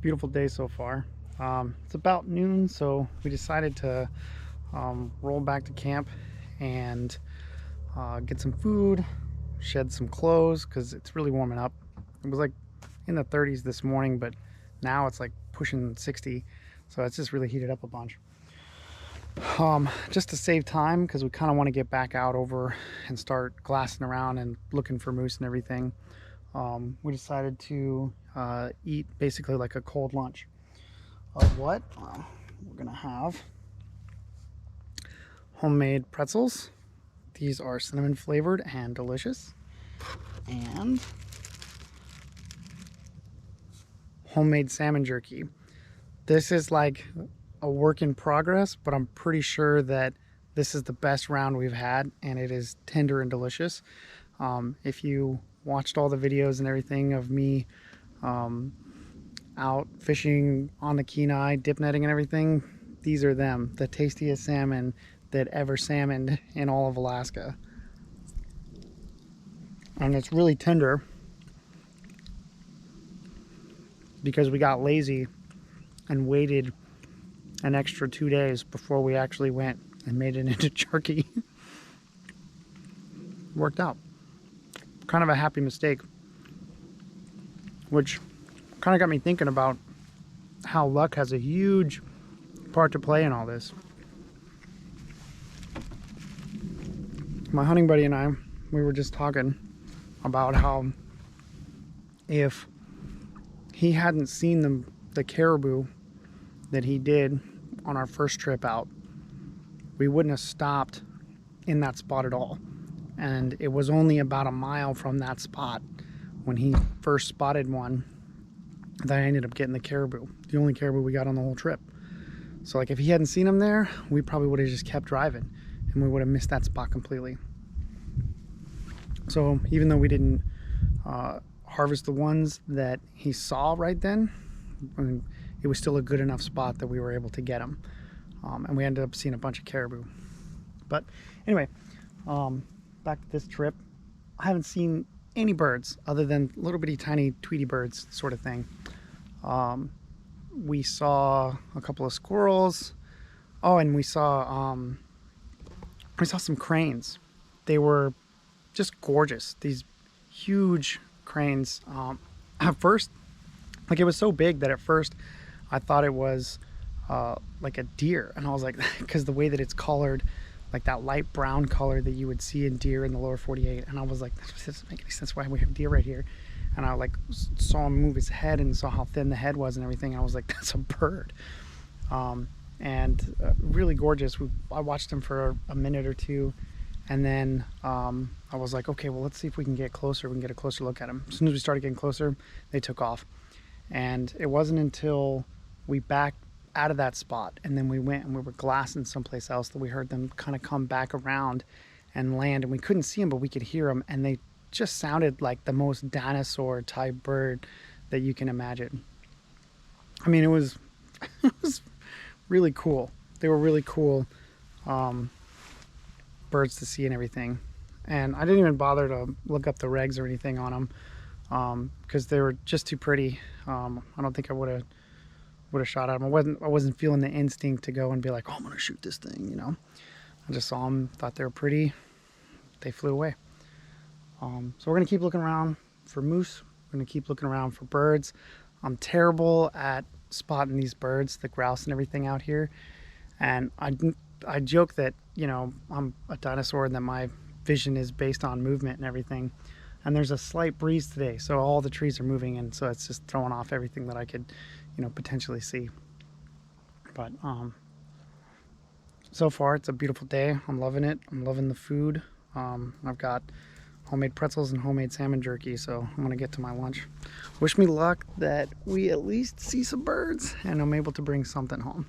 Beautiful day so far. It's about noon, so we decided to roll back to camp and get some food, shed some clothes because it's really warming up. It was like in the 30s this morning, but now it's like pushing 60, so it's just really heated up a bunch. Just to save time, because we kind of want to get back out over and start glassing around and looking for moose and everything. We decided to eat basically like a cold lunch. Of what? We're gonna have homemade pretzels. These are cinnamon flavored and delicious. And homemade salmon jerky. This is like a work in progress, but I'm pretty sure that this is the best round we've had, and it is tender and delicious. If you watched all the videos and everything of me out fishing on the Kenai, dip netting and everything, these are them, the tastiest salmon that ever salmoned in all of Alaska. And it's really tender because we got lazy and waited an extra 2 days before we actually went and made it into jerky. Worked out. Kind of a happy mistake, which kind of got me thinking about how luck has a huge part to play in all this. My hunting buddy and I, we were just talking about how if he hadn't seen the caribou that he did on our first trip out, we wouldn't have stopped in that spot at all. And it was only about a mile from that spot when he first spotted one that I ended up getting the caribou, the only caribou we got on the whole trip. So like if he hadn't seen him there, we probably would have just kept driving and we would have missed that spot completely. So even though we didn't harvest the ones that he saw right then, I mean, it was still a good enough spot that we were able to get him. And we ended up seeing a bunch of caribou. But anyway, back to this trip, I haven't seen any birds other than little bitty tiny Tweety birds sort of thing. We saw a couple of squirrels. Oh, and we saw some cranes. They were just gorgeous. These huge cranes. At first, like it was so big that at first I thought it was like a deer, and I was like, because the way that it's colored, like that light brown color that you would see in deer in the lower 48, and I was like, this doesn't make any sense why we have deer right here. And I like saw him move his head and saw how thin the head was and everything, and I was like, that's a bird. Really gorgeous. I watched him for a minute or two, and then I was like, okay, well, let's see if we can get closer. We can get a closer look at him. As soon as we started getting closer, they took off. And it wasn't until we backed out of that spot and then we went and we were glassing someplace else that we heard them kind of come back around and land, and we couldn't see them, but we could hear them, and they just sounded like the most dinosaur type bird that you can imagine. I mean, it was really cool. They were really cool birds to see and everything. And I didn't even bother to look up the regs or anything on them because they were just too pretty. I don't think I would have shot at them. I wasn't feeling the instinct to go and be like, oh, I'm gonna shoot this thing, you know. I just saw them, thought they were pretty, they flew away. So we're gonna keep looking around for moose. We're gonna keep looking around for birds. I'm terrible at spotting these birds, the grouse and everything out here. And I joke that, you know, I'm a dinosaur and that my vision is based on movement and everything. And there's a slight breeze today, so all the trees are moving, and so it's just throwing off everything that I could, you know, potentially see. But so far it's a beautiful day. I'm loving it. I'm loving the food. I've got homemade pretzels and homemade salmon jerky, so I'm gonna get to my lunch. Wish me luck that we at least see some birds and I'm able to bring something home.